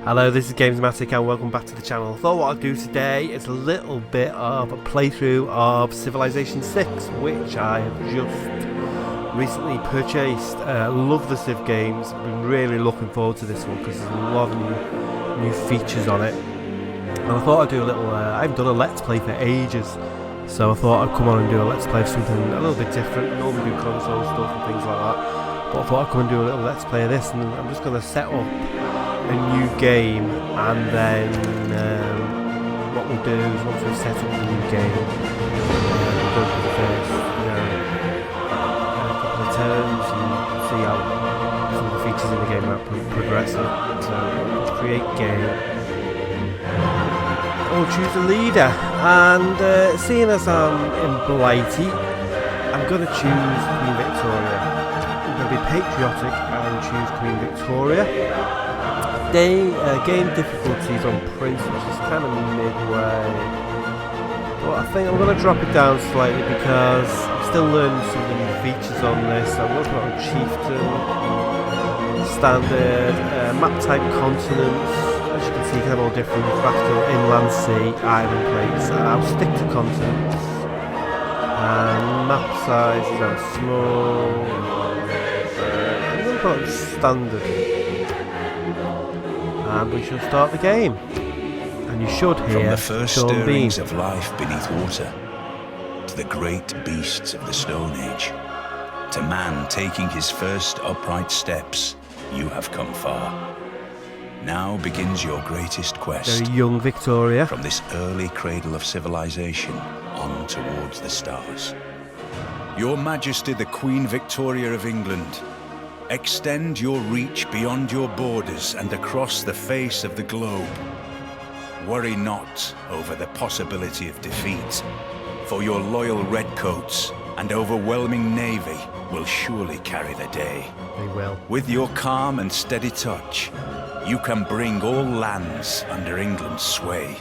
Hello, this is GAMEZOMATIK and welcome back to the channel. I thought what I'd do today is a little bit of a playthrough of Civilization 6, which I have just recently purchased. Love the Civ games, been really looking forward to this one because there's a lot of new features on it. And I thought I'd do a little, I haven't done a Let's Play for ages, so I thought I'd come on and do a Let's Play of something a little bit different. I normally do console stuff and things like that, but I thought I'd come and do a little Let's Play of this, and I'm just going to set up a new game, and then what we'll do is once we've set up the new game, we'll go through the first a couple of turns and see how some of the features in the game are progressing. So create game, we'll choose a leader, and seeing as I'm in Blighty, I'm going to choose Queen Victoria. I'm going to be patriotic and choose Queen Victoria. Game difficulties on Prince, which is kind of midway, but I think I'm going to drop it down slightly because I'm still learning some of the new features on this. I'm going to put it on Chieftain, Standard, map type continents. As you can see, kind of all different: fractal, inland sea, island plates. I'll stick to continents, and map sizes are small. I'm going to put it on Standard. And we shall start the game. And you should hear from the first stirrings of life beneath water, to the great beasts of the Stone Age, to man taking his first upright steps, you have come far. Now begins your greatest quest. Very young Victoria. From this early cradle of civilization on towards the stars. Your Majesty the Queen Victoria of England, extend your reach beyond your borders and across the face of the globe. Worry not over the possibility of defeat, for your loyal redcoats and overwhelming navy will surely carry the day. They will. With your calm and steady touch, you can bring all lands under England's sway,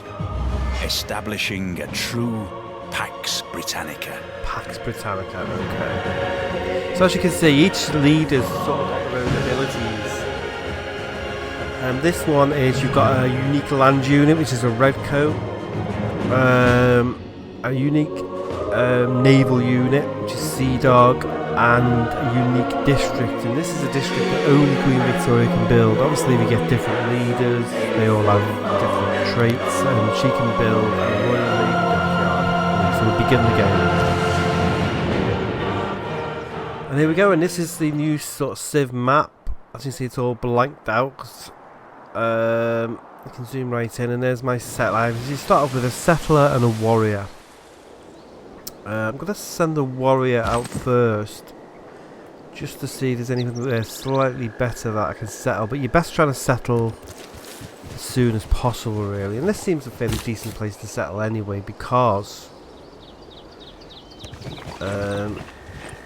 establishing a true Pax Britannica. Pax Britannica, okay. So as you can see, each leader's sort of got their own abilities. And this one is, you've got a unique land unit, which is a redcoat. A unique naval unit, which is Sea Dog, and a unique district. And this is a district that only Queen Victoria can build. Obviously we get different leaders, they all have different traits, and she can build a royal navy dockyard. So we begin the game. And here we go, and this is the new sort of Civ map. As you see, it's all blanked out. You can zoom right in, and there's my set lines. You start off with a settler and a warrior. I'm going to send the warrior out first, just to see if there's anything there slightly better that I can settle. But you're best trying to settle as soon as possible, really. And this seems a fairly decent place to settle anyway, because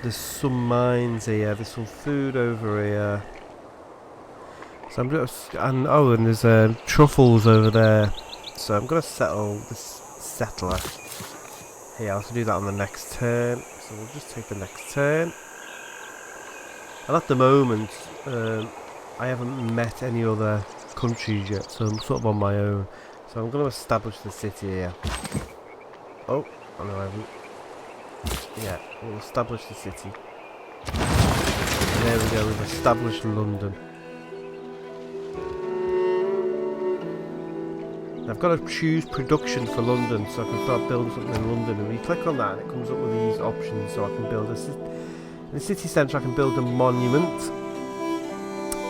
there's some mines here, there's some food over here. So I'm just, and there's truffles over there. So I'm gonna settle this settler. Here, I'll have to do that on the next turn. So we'll just take the next turn. And at the moment, I haven't met any other countries yet, so I'm sort of on my own. So I'm gonna establish the city here. Oh no, I haven't. Yeah, we'll establish the city. There we go, we've established London. Now I've got to choose production for London, so I can start building something in London. And when you click on that, it comes up with these options, so I can build in the city centre. I can build a monument,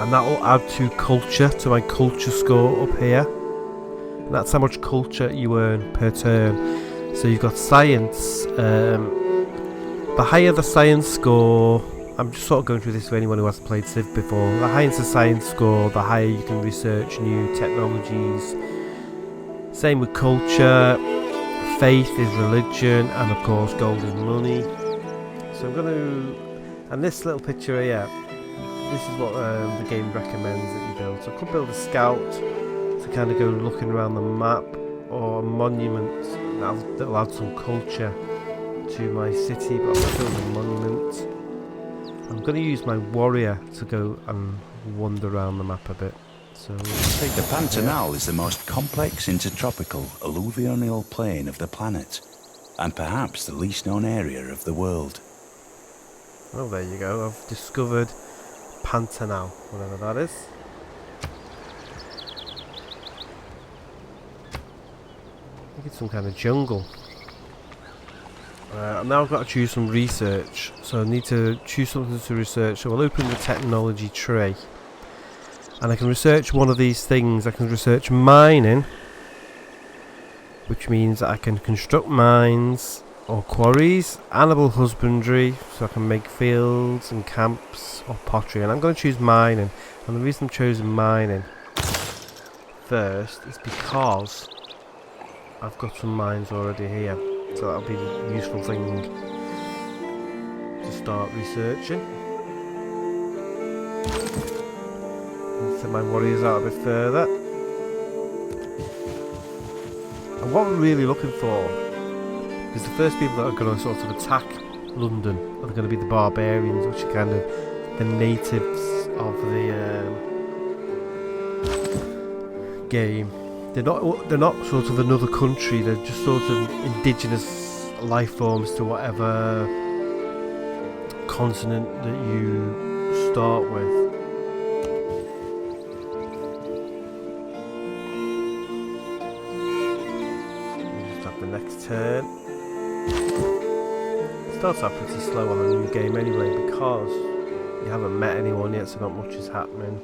and that will add to culture, to my culture score up here. And that's how much culture you earn per turn. So you've got science. The higher the science score, I'm just sort of going through this for anyone who hasn't played Civ before. The higher the science score, the higher you can research new technologies. Same with culture. Faith is religion, and of course gold is money. So I'm going to, and this little picture here, this is what the game recommends that you build. So I could build a scout to kind of go looking around the map, or a monument that'll add some culture to my city, but I'm going to build a monument. I'm going to use my warrior to go and wander around the map a bit. So we'll take The Pantanal is the most complex intertropical alluvial plain of the planet, and perhaps the least known area of the world. Oh, there you go. I've discovered Pantanal, whatever that is. I think it's some kind of jungle. Now I've got to choose some research, so I need to choose something to research. So I'll open the technology tree, and I can research one of these things. I can research mining, which means that I can construct mines or quarries, animal husbandry, so I can make fields and camps, or pottery. And I'm going to choose mining, and the reason I'm choosing mining first is because I've got some mines already here. So that'll be the useful thing to start researching. Set my warriors out a bit further. And what we're really looking for is the first people that are going to sort of attack London are going to be the barbarians, which are kind of the natives of the game. They're not sort of another country, they're just sort of indigenous life forms to whatever continent that you start with. Just have the next turn. It starts off pretty slow on a new game anyway because you haven't met anyone yet, so not much is happening.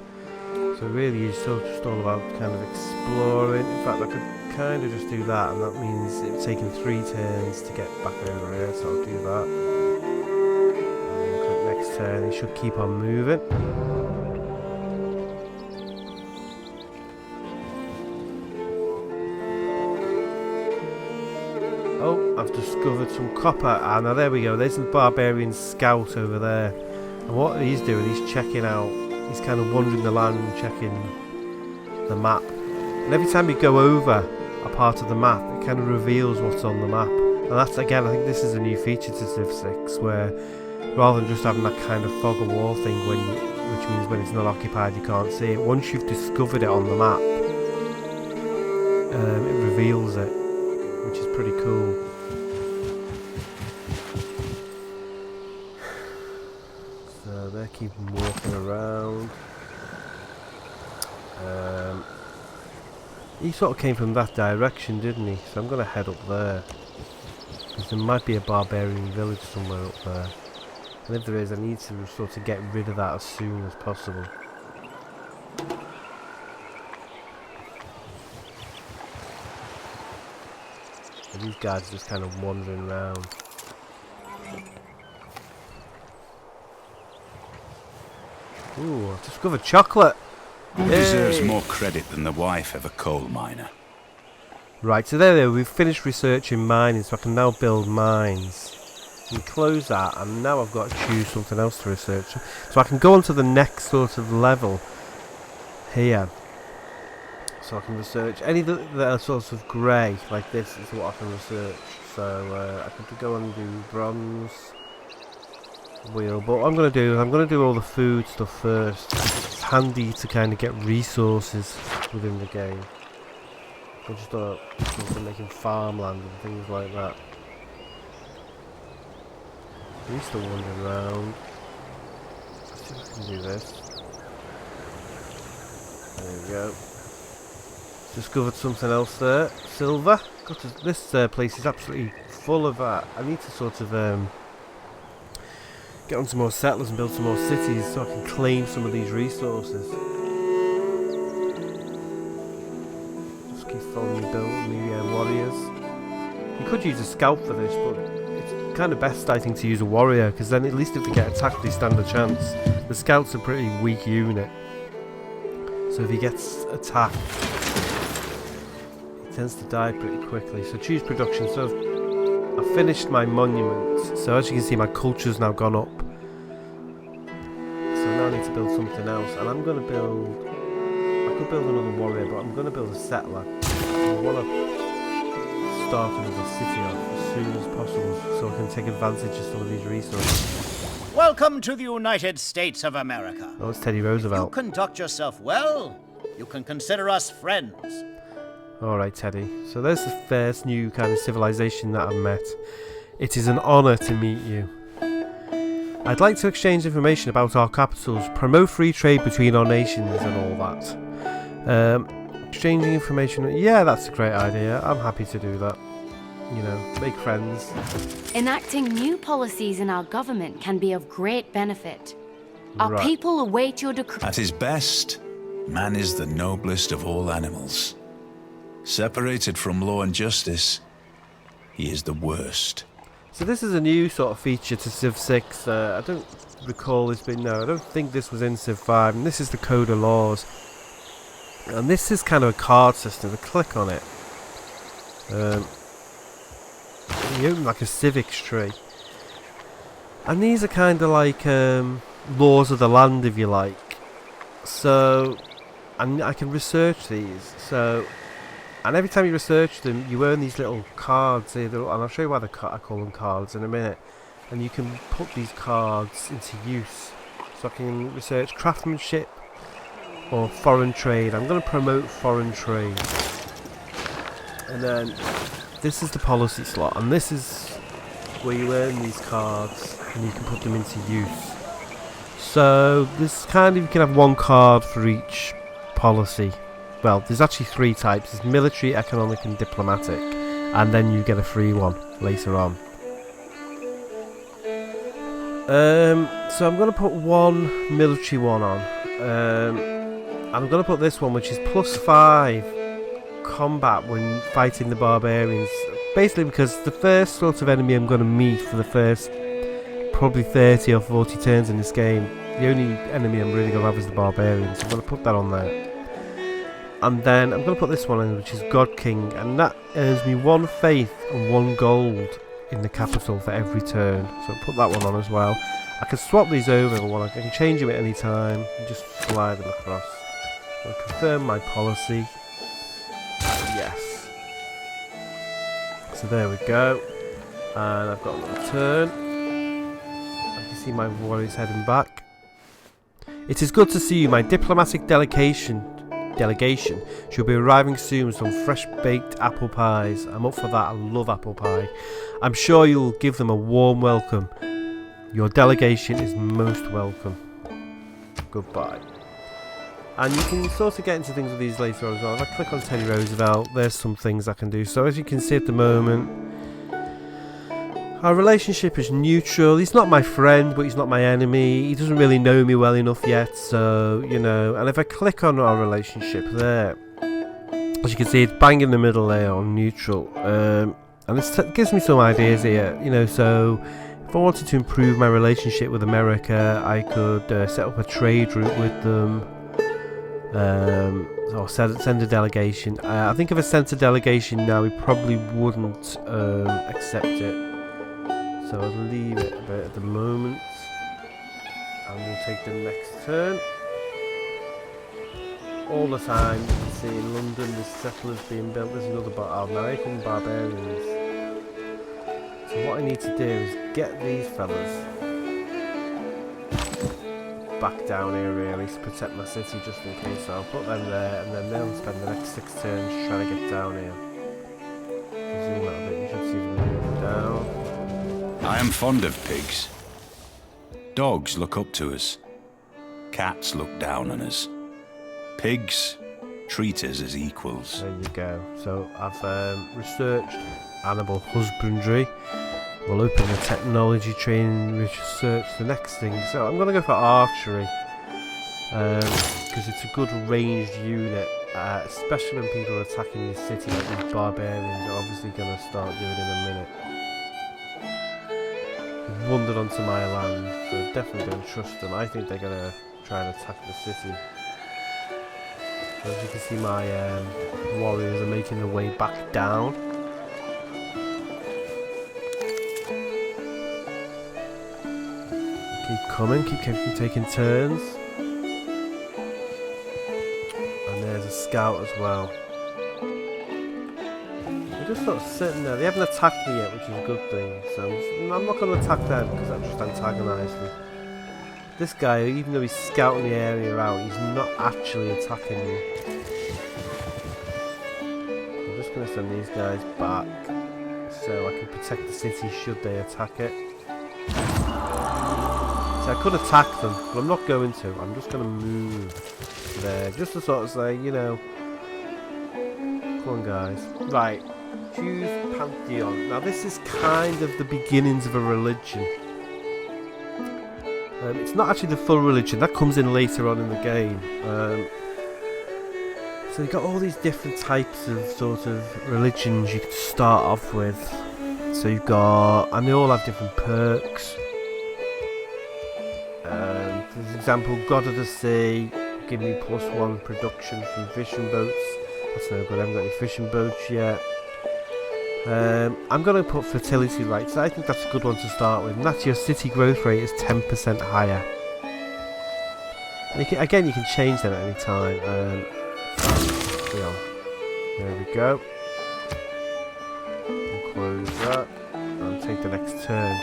So really it's still just all about kind of exploring. In fact, I could kind of just do that, and that means it's taking 3 turns to get back over here, so I'll do that. And then click next turn, it should keep on moving. Oh, I've discovered some copper. Ah, now there we go, there's the barbarian scout over there. And what he's doing, he's checking out. He's kind of wandering the land and checking the map. And every time you go over a part of the map, it kind of reveals what's on the map. And that's, again, I think this is a new feature to Civ 6, where rather than just having that kind of fog of war thing, which means when it's not occupied you can't see it, once you've discovered it on the map, it reveals it, which is pretty cool. So they're keeping walking around. He sort of came from that direction, didn't he? So I'm going to head up there, because there might be a barbarian village somewhere up there. And if there is, I need to sort of get rid of that as soon as possible. And these guys are just kind of wandering around. Ooh, I've discovered chocolate! Who deserves more credit than the wife of a coal miner? Right, so there we've finished researching mining, so I can now build mines. And close that, and now I've got to choose something else to research. So I can go on to the next sort of level here. So I can research any that are sort of grey, like this is what I can research. So I could go and do bronze wheel, but what I'm going to do is I'm going to do all the food stuff first. It's handy to kind of get resources within the game. I'm just making farmland and things like that. I'm still wandering around. Let's see if I can do this. There we go. Discovered something else there. Silver. This place is absolutely full of that. I need to sort of get on some more settlers and build some more cities so I can claim some of these resources. Just keep following me, building the warriors. You could use a scout for this, but it's kind of best, I think, to use a warrior, because then at least if they get attacked they stand a chance. The scout's a pretty weak unit, so if he gets attacked he tends to die pretty quickly. So choose production. So I've finished my monument, so as you can see my culture's now gone up. So now I need to build something else, and I'm going to build, I could build another warrior, but I'm going to build a settler. I want to start another city off as soon as possible so I can take advantage of some of these resources. Welcome to the United States of America. Oh, it's Teddy If you Roosevelt. conduct yourself well, You can consider us friends. Alright, Teddy. So there's the first new kind of civilization that I've met. It is an honour to meet you. I'd like to exchange information about our capitals, promote free trade between our nations and all that. Exchanging information, yeah, that's a great idea. I'm happy to do that. You know, make friends. Enacting new policies in our government can be of great benefit. Our Right. people await your decree. At his best, man is the noblest of all animals. Separated from law and justice, he is the worst. So this is a new sort of feature to Civ 6. I don't recall this being, no, I don't think this was in Civ 5. And this is the Code of Laws. And this is kind of a card system. I click on it. You open like a civics tree. And these are kind of like laws of the land, if you like. So, and I can research these. So, and every time you research them, you earn these little cards here. And I'll show you why I call them cards in a minute. And you can put these cards into use. So I can research craftsmanship or foreign trade. I'm going to promote foreign trade. And then this is the policy slot. And this is where you earn these cards and you can put them into use. So this kind of, you can have one card for each policy. Well, there's actually three types. There's military, economic and diplomatic. And then you get a free one later on. So I'm going to put one military one on. I'm going to put this one, which is +5 combat when fighting the barbarians. Basically because the first sort of enemy I'm going to meet for the first probably 30 or 40 turns in this game, the only enemy I'm really going to have is the barbarians. So I'm going to put that on there. And then I'm going to put this one in, which is God King, and that earns me 1 faith and 1 gold in the capital for every turn. So I'll put that one on as well. I can swap these over, I can change them at any time and just slide them across. I'll confirm my policy. Yes. So there we go. And I've got another turn. I can see my warriors heading back. It is good to see you. My diplomatic delegation should be arriving soon with some fresh baked apple pies. I'm up for that. I love apple pie. I'm sure you'll give them a warm welcome. Your delegation is most welcome. Goodbye. And you can sort of get into things with these later on as well. If I click on Teddy Roosevelt, there's some things I can do. So as you can see at the moment, our relationship is neutral. He's not my friend, but he's not my enemy. He doesn't really know me well enough yet, so, you know. And if I click on our relationship there, as you can see, it's bang in the middle there on neutral. And it gives me some ideas here, you know. So if I wanted to improve my relationship with America, I could set up a trade route with them. Or send a delegation. I think if I sent a delegation now, we probably wouldn't accept it. So I'll leave it a bit at the moment, and we'll take the next turn. All the time you can see in London there's settlers being built. There's another now here come barbarians. So what I need to do is get these fellas back down here really to protect my city just in case. So I'll put them there, and then they'll spend the next 6 turns trying to get down here. Zoom out a bit, you should see them moving down. I am fond of pigs. Dogs look up to us. Cats look down on us. Pigs treat us as equals. There you go. So I've researched animal husbandry. We'll open the technology training, research the next thing. So I'm going to go for archery. Because it's a good ranged unit. Especially when people are attacking the city like these barbarians are obviously going to start doing in a minute. Wandered onto my land, so definitely don't trust them. I think they're going to try and attack the city. So as you can see, my warriors are making their way back down. Keep coming, keep taking turns. And there's a scout as well. They're just sort of sitting there. They haven't attacked me yet, which is a good thing. So I'm not going to attack them because that just antagonised me. this guy, even though he's scouting the area out, he's not actually attacking you. I'm just going to send these guys back so I can protect the city should they attack it. So I could attack them, but I'm not going to. I'm just going to move there, just to sort of say, you know, come on guys. Right, choose Pantheon. Now this is kind of the beginnings of a religion. It's not actually the full religion, that comes in later on in the game. So you've got all these different types of sort of religions you can start off with. So you've got, and they all have different perks. For example, God of the Sea, give me +1 production from fishing boats. That's no good, I haven't got any fishing boats yet. I'm going to put fertility rates. I think that's a good one to start with. And that's your city growth rate is 10% higher. And you can change that at any time. There we go. We'll close that and take the next turn.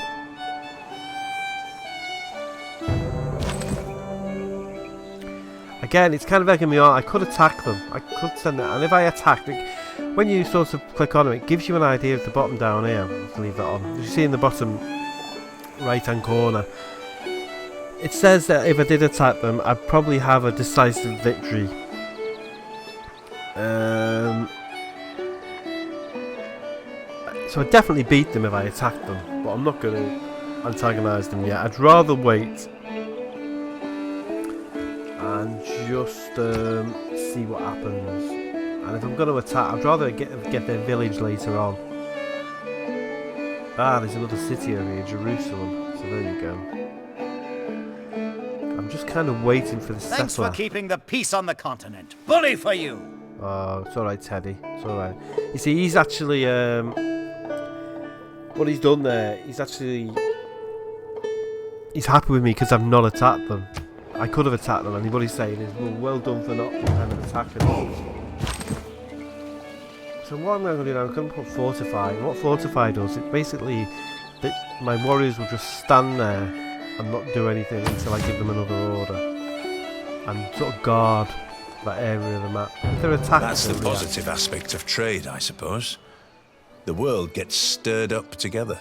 Again, it's kind of egging me on. I could attack them. I could send it, and if I attack, when you sort of click on it gives you an idea of the bottom down here. Let's leave that on. As you see in the bottom right hand corner, it says that if I did attack them, I'd probably have a decisive victory. So I'd definitely beat them if I attacked them, but I'm not going to antagonise them yet. I'd rather wait and just see what happens. And if I'm going to attack, I'd rather get their village later on. Ah, there's another city over here, Jerusalem. So there you go. I'm just kind of waiting for the settler. Thanks for keeping the peace on the continent. Bully for you! Oh, it's alright, Teddy. It's alright. You see, he's actually... what he's done there, he's happy with me because I've not attacked them. I could have attacked them, and what he's saying is, well done for not kind of attacking them. So what I'm going to do now, I'm going to put Fortify. And what Fortify does, it basically, my warriors will just stand there and not do anything until I give them another order. And sort of guard that area of the map. If they're attacking, that's the positive aspect of trade, I suppose. The world gets stirred up together.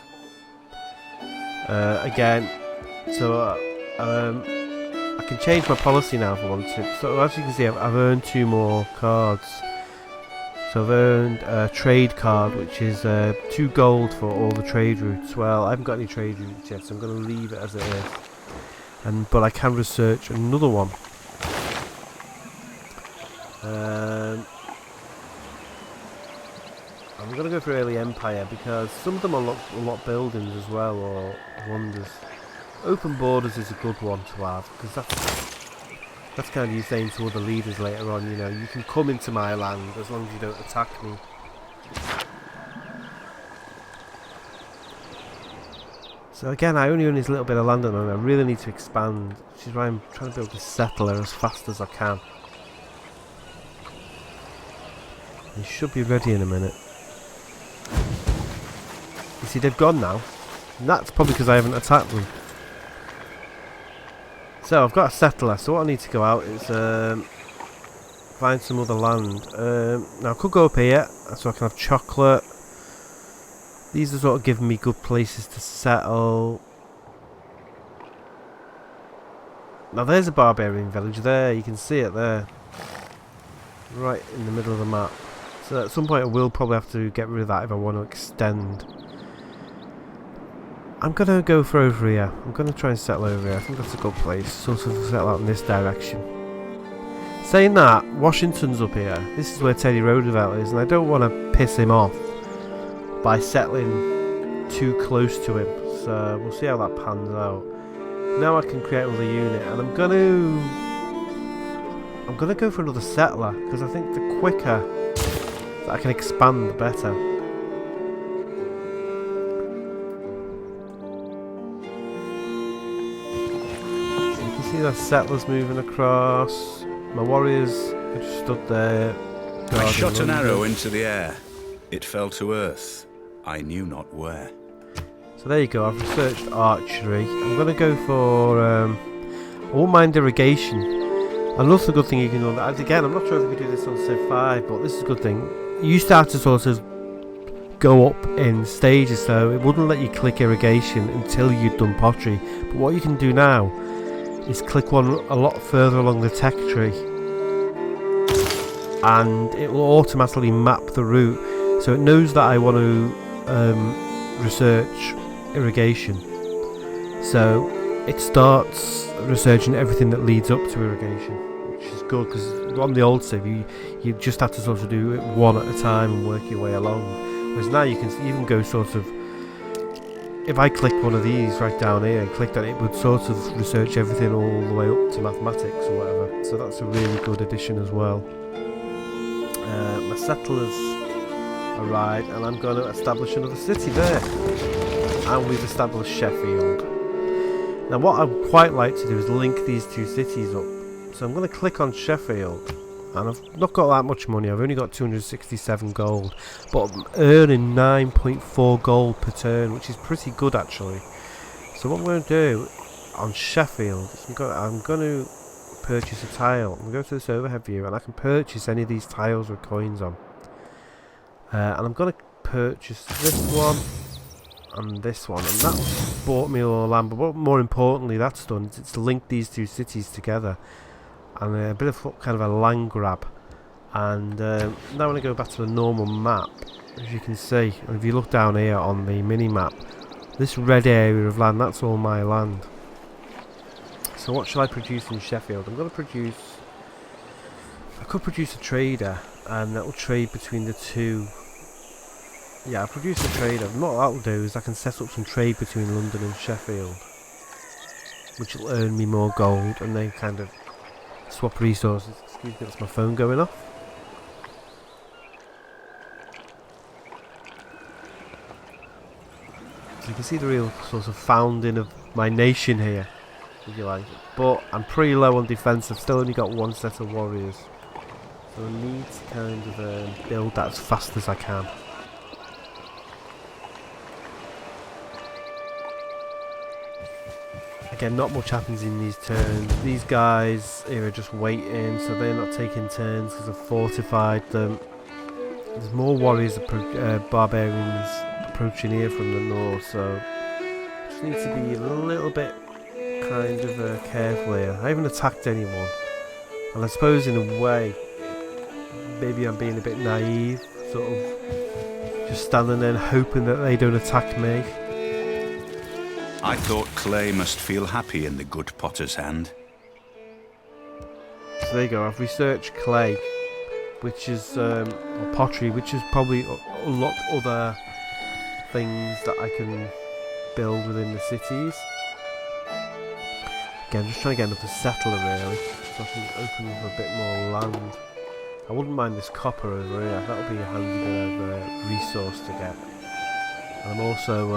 Again, so I can change my policy now if I want to. So as you can see, I've earned 2 more cards. So I've earned a trade card, which is 2 gold for all the trade routes. Well, I haven't got any trade routes yet, so I'm going to leave it as it is. But I can research another one. I'm going to go for early empire because some of them unlock buildings as well, or wonders. Open borders is a good one to have because that's kind of you saying to other leaders later on, you know, you can come into my land as long as you don't attack me. So again, I only own this little bit of land at the moment. I really need to expand, which is why I'm trying to build this settler as fast as I can. They should be ready in a minute. You see, they've gone now. And that's probably because I haven't attacked them. So I've got a settler, so what I need to go out is find some other land. Now I could go up here, so I can have chocolate. These are sort of giving me good places to settle. Now there's a barbarian village there, you can see it there. Right in the middle of the map. So at some point I will probably have to get rid of that if I want to extend. I'm going to go for over here. I'm going to try and settle over here. I think that's a good place. Sort of settle out in this direction. Saying that, Washington's up here. This is where Teddy Roosevelt is, and I don't want to piss him off by settling too close to him. So we'll see how that pans out. Now I can create another unit, and I'm going to go for another settler because I think the quicker that I can expand, the better. See the settlers moving across. My warriors have just stood there. I shot an arrow into the air. It fell to earth. I knew not where. So there you go. I've researched archery. I'm going to go for I won't mind irrigation. Another good thing you can do, again, I'm not sure if we do this on Civ 5, but this is a good thing. You start to sort of go up in stages, so it wouldn't let you click irrigation until you'd done pottery. But what you can do now is click one a lot further along the tech tree, and it will automatically map the route, so it knows that I want to research irrigation. So it starts researching everything that leads up to irrigation, which is good, because on the old Civ you just have to sort of do it one at a time and work your way along. Whereas now you can even go sort of, if I click one of these right down here and click that, it would sort of research everything all the way up to mathematics or whatever. So that's a really good addition as well. My settlers arrived, and I'm going to establish another city there. And we've established Sheffield. Now what I'd quite like to do is link these two cities up. So I'm going to click on Sheffield. And I've not got that much money, I've only got 267 gold, but I'm earning 9.4 gold per turn, which is pretty good actually. So what I'm going to do on Sheffield is I'm going to purchase a tile. I'm going to go to this overhead view, and I can purchase any of these tiles with coins on. And I'm going to purchase this one and this one, and that's bought me all the land, but what more importantly that's done is it's linked these two cities together. And a bit of kind of a land grab. And now when I go back to the normal map, as you can see, and if you look down here on the mini map, this red area of land, that's all my land. So what shall I produce in Sheffield? I'm going to produce, I could produce a trader, and that will trade between the two. Yeah, I'll produce a trader. And what that will do is I can set up some trade between London and Sheffield, which will earn me more gold, and then kind of swap resources. Excuse me, that's my phone going off. So you can see the real sort of founding of my nation here, if you like. But I'm pretty low on defence. I've still only got one set of warriors, so I need to kind of build that as fast as I can. Again, not much happens in these turns. These guys here are just waiting, so they're not taking turns because I've fortified them. There's more warriors, barbarians approaching here from the north, so just need to be a little bit kind of careful here. I haven't attacked anyone, and I suppose in a way, maybe I'm being a bit naive, sort of just standing there and hoping that they don't attack me. I thought clay must feel happy in the good potter's hand. So there you go, I've researched clay, which is, or pottery, which is probably a lot other things that I can build within the cities. Again, just trying to get another settler really, so I can open up a bit more land. I wouldn't mind this copper over here, that would be a handy bit of resource to get. And I'm also,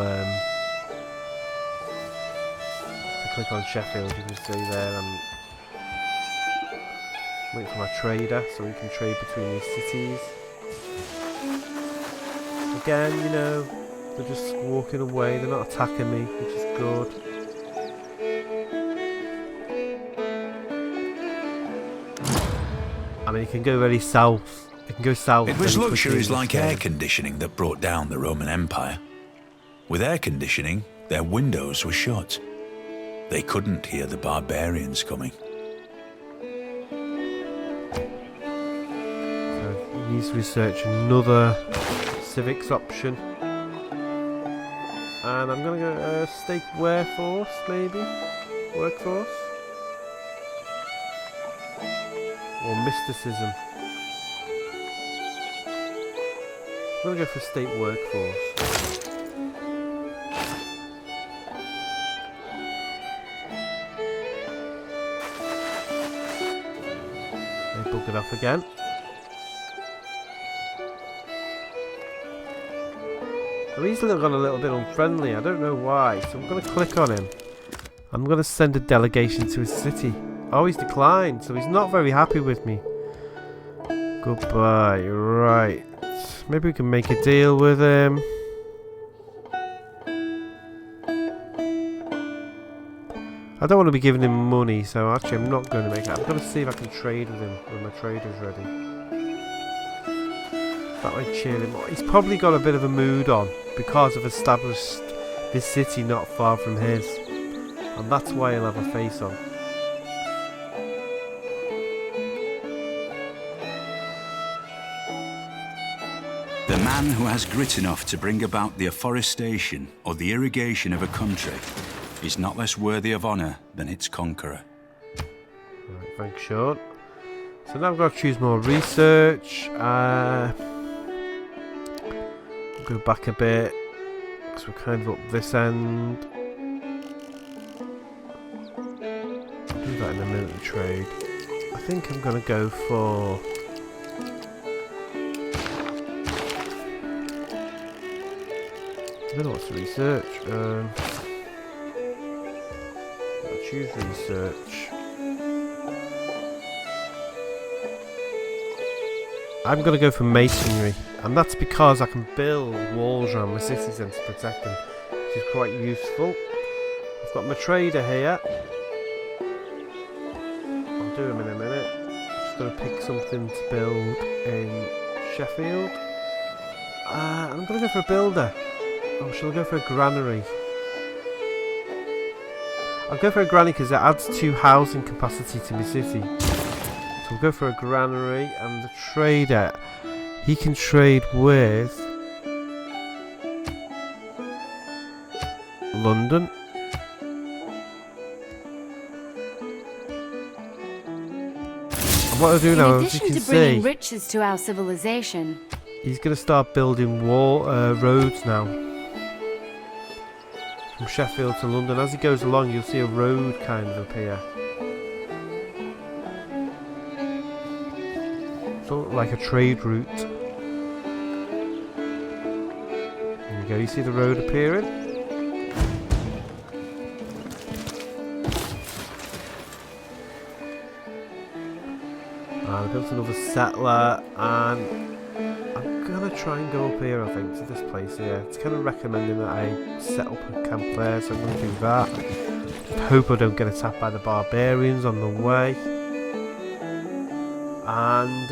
click on Sheffield, you can see there I'm waiting for my trader so we can trade between these cities. Again, you know, they're just walking away, they're not attacking me, which is good. I mean, it can go very south. It can go south. It was luxuries like air conditioning that brought down the Roman Empire. With air conditioning, their windows were shut. They couldn't hear the barbarians coming. So he needs to research another civics option. And I'm going to go state workforce, maybe? Workforce? Or mysticism. I'm going to go for state workforce. Book it off again. He's gone a little bit unfriendly, I don't know why, so I'm going to click on him. I'm going to send a delegation to his city. Oh, he's declined, so he's not very happy with me. Goodbye, right. Maybe we can make a deal with him. I don't want to be giving him money, so actually I'm not going to make it. I'm going to see if I can trade with him when my trader's ready. That might cheer him up. He's probably got a bit of a mood on because I've established this city not far from his. And that's why he'll have a face on. The man who has grit enough to bring about the afforestation or the irrigation of a country is not less worthy of honour than its conqueror. Right, thanks, Sean. So now I've got to choose more research. Go back a bit because we're kind of up this end. I'll do that in a minute, the trade. I think I'm going to go for... I don't know what's to research. I'll choose research. I'm going to go for masonry, and that's because I can build walls around my cities and to protect them, which is quite useful. I've got my trader here. I'll do him in a minute. I'm just going to pick something to build in Sheffield. I'm going to go for a builder. Oh, shall I go for a granary? I'll go for a granary because it adds 2 housing capacity to my city. So we'll go for a granary, and the trader, he can trade with London. And what I'll do now, In as you addition can to bringing see, riches to our civilization, he's going to start building roads now. From Sheffield to London. As he goes along, you'll see a road kind of appear. Sort of like a trade route. There you go, you see the road appearing? I built another settler, and I'm gonna try and go up here, I think, to this place here. It's kind of recommending that I set up a camp there, so I'm gonna do that. Just hope I don't get attacked by the barbarians on the way. And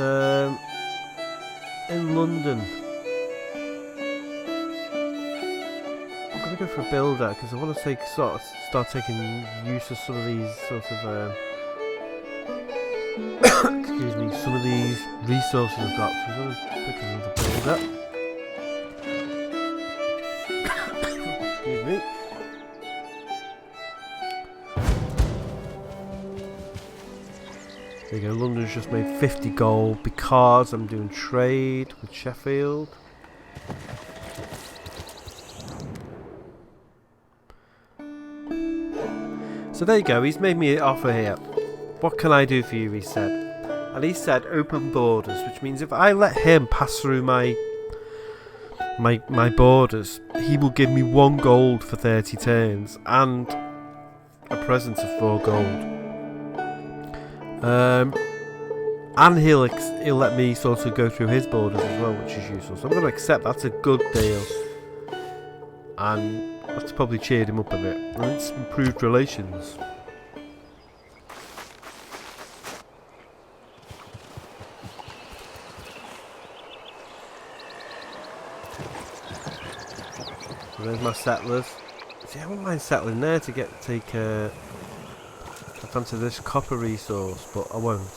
in London, I'm gonna go for a builder because I want to start taking use of some of these sort of excuse me, some of these resources I've got. So I'm gonna pick another builder. Excuse me. There you go, London's just made 50 gold because I'm doing trade with Sheffield. So there you go, he's made me an offer here. What can I do for you, he said. And he said open borders, which means if I let him pass through my borders, he will give me 1 gold for 30 turns and a present of 4 gold. And he'll let me sort of go through his borders as well, which is useful. So I'm going to accept that's a good deal. And that's probably cheered him up a bit. And it's improved relations. So there's my settlers. See, I wouldn't mind settling there to take advantage of this copper resource, but I won't.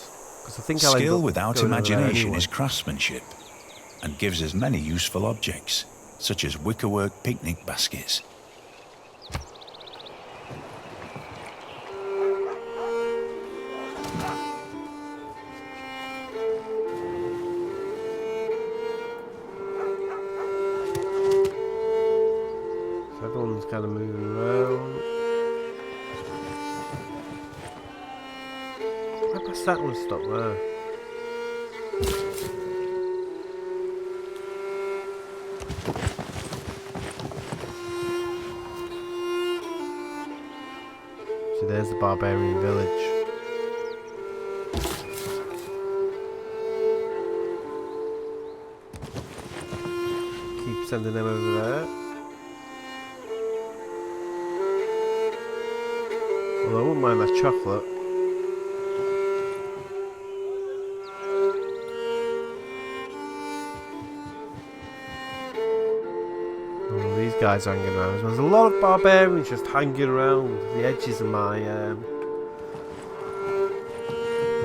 Because I think I'll end Skill up without going over there imagination anyway. is craftsmanship, and gives us many useful objects, such as wickerwork picnic baskets. So everyone's kind of moving around. Where'd my settlers stop there? So there's the barbarian village. Keep sending them over there. Although I wouldn't mind that chocolate. Oh, these guys hanging around. There's a lot of barbarians just hanging around the edges of my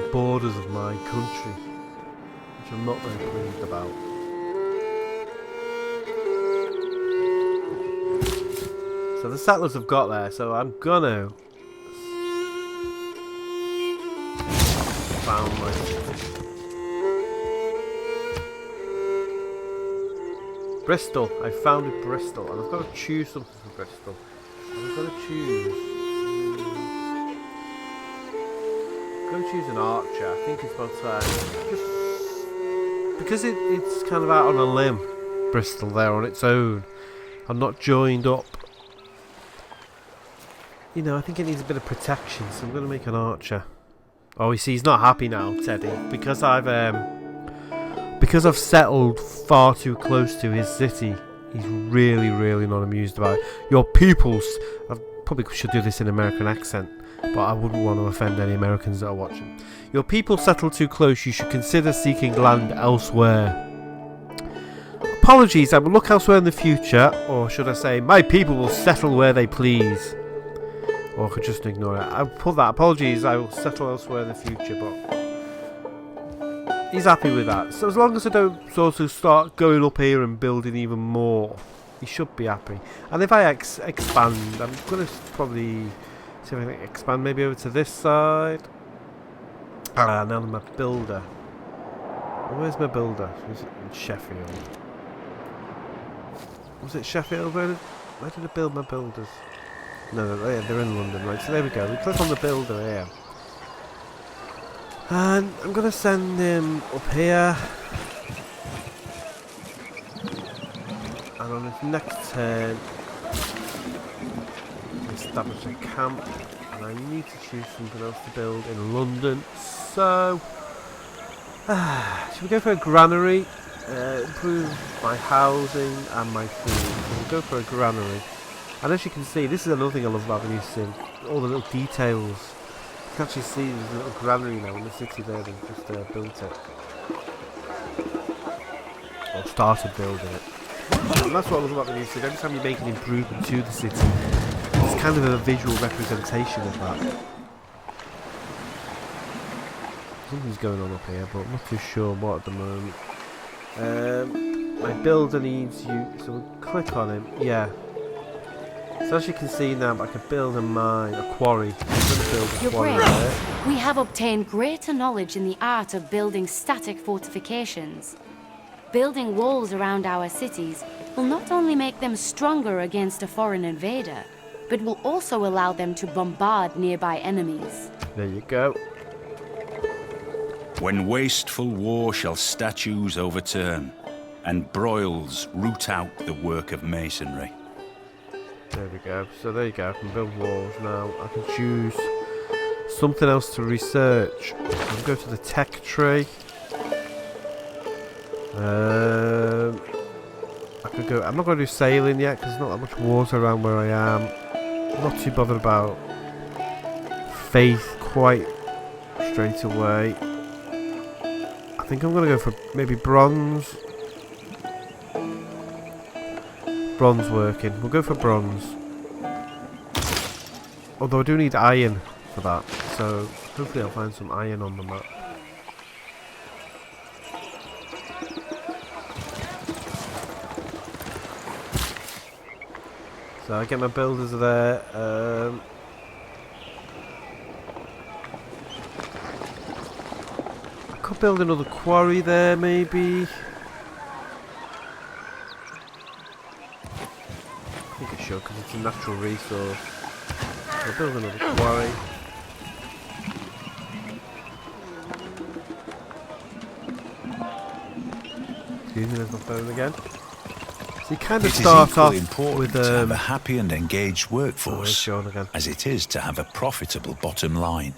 the borders of my country, which I'm not very pleased about. So the settlers have got there, so I'm gonna found my Bristol. I founded Bristol, and I've got to choose something for Bristol. I've got to choose. I'm going to choose an archer. I think it's about time. Just because it's kind of out on a limb, Bristol there on its own. I'm not joined up. You know, I think it needs a bit of protection, so I'm going to make an archer. Oh, you see, he's not happy now, Teddy, because I've settled far too close to his city. He's really, really not amused about it. Your peoples, I probably should do this in American accent, but I wouldn't want to offend any Americans that are watching. Your people settled too close. You should consider seeking land elsewhere. Apologies, I will look elsewhere in the future, or should I say, my people will settle where they please. Or I could just ignore it. I'll put that. Apologies, I will settle elsewhere in the future, but he's happy with that. So as long as I don't sort of start going up here and building even more, he should be happy. And if I expand, I'm going to probably see if I can expand maybe over to this side. Ah, now I'm a builder. Where's my builder? Is it in Sheffield? Was it Sheffield? Where did I build my builders? No, they're in London, right? So there we go. We click on the builder here. And I'm going to send him up here. And on his next turn, establish a camp. And I need to choose something else to build in London. So, should we go for a granary? Improve my housing and my food. So we'll go for a granary. And as you can see, this is another thing I love about the new sim. All the little details. You can actually see there's a little granary now in the city there. They've just built it. Or started building it. And that's what I love about the new sim. Every time you make an improvement to the city, it's kind of a visual representation of that. Something's going on up here, but I'm not too sure what at the moment. My builder needs you, so we'll click on him. Yeah. So as you can see now, I can build a mine, a quarry. I'm going to build a quarry there. We have obtained greater knowledge in the art of building static fortifications. Building walls around our cities will not only make them stronger against a foreign invader, but will also allow them to bombard nearby enemies. There you go. When wasteful war shall statues overturn, and broils root out the work of masonry. There we go. So there you go. I can build walls now. I can choose something else to research. I'll go to the tech tree. I could go. I'm not going to do sailing yet because there's not that much water around where I am. I'm not too bothered about faith quite straight away. I think I'm going to go for maybe bronze. Bronze working. We'll go for bronze. Although I do need iron for that. So hopefully I'll find some iron on the map. So I get my builders there. I could build another quarry there maybe. Because it's a natural resource. I'll build another quarry. Excuse me, there's my phone again. So you kind of start off with to have a happy and engaged workforce, again. as it is to have a profitable bottom line.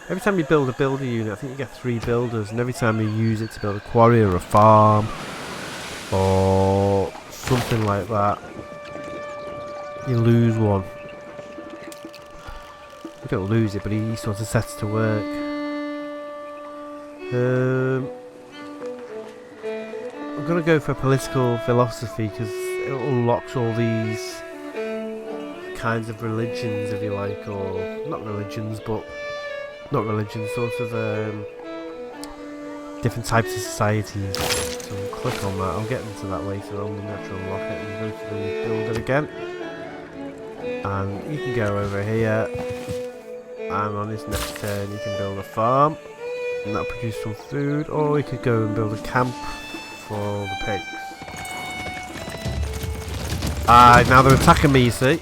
Every time you build a builder unit, I think you get 3 builders, and every time you use it to build a quarry or a farm or something like that, you lose one. We don't lose it, but he sort of sets to work. I'm gonna go for political philosophy because it unlocks all these kinds of religions, if you like, or not religions, but not religions, sort of different types of societies. So we'll click on that. I'll get into that later on. We'll actually unlock it and go to the builder again. And you can go over here, and on this next turn you can build a farm, and that'll produce some food, or you could go and build a camp for the pigs. Now they're attacking me, you see.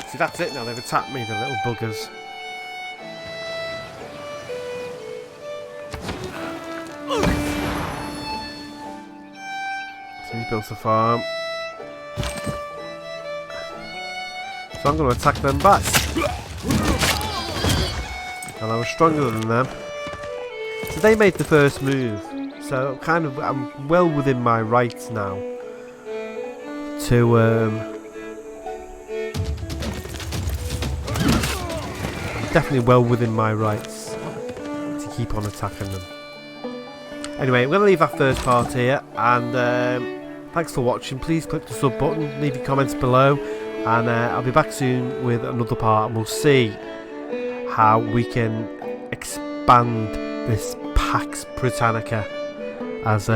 See, that's it now, they've attacked me, the little buggers. So he's built a farm. So I'm going to attack them back. And I was stronger than them. So they made the first move. So I'm well within my rights now to I'm definitely well within my rights to keep on attacking them. Anyway, I'm going to leave that first part here, and thanks for watching. Please click the sub button, leave your comments below, and I'll be back soon with another part, and we'll see how we can expand this Pax Britannica, as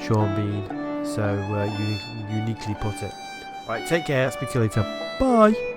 Sean Bean so uniquely put it. Right, take care, speak to you later, bye.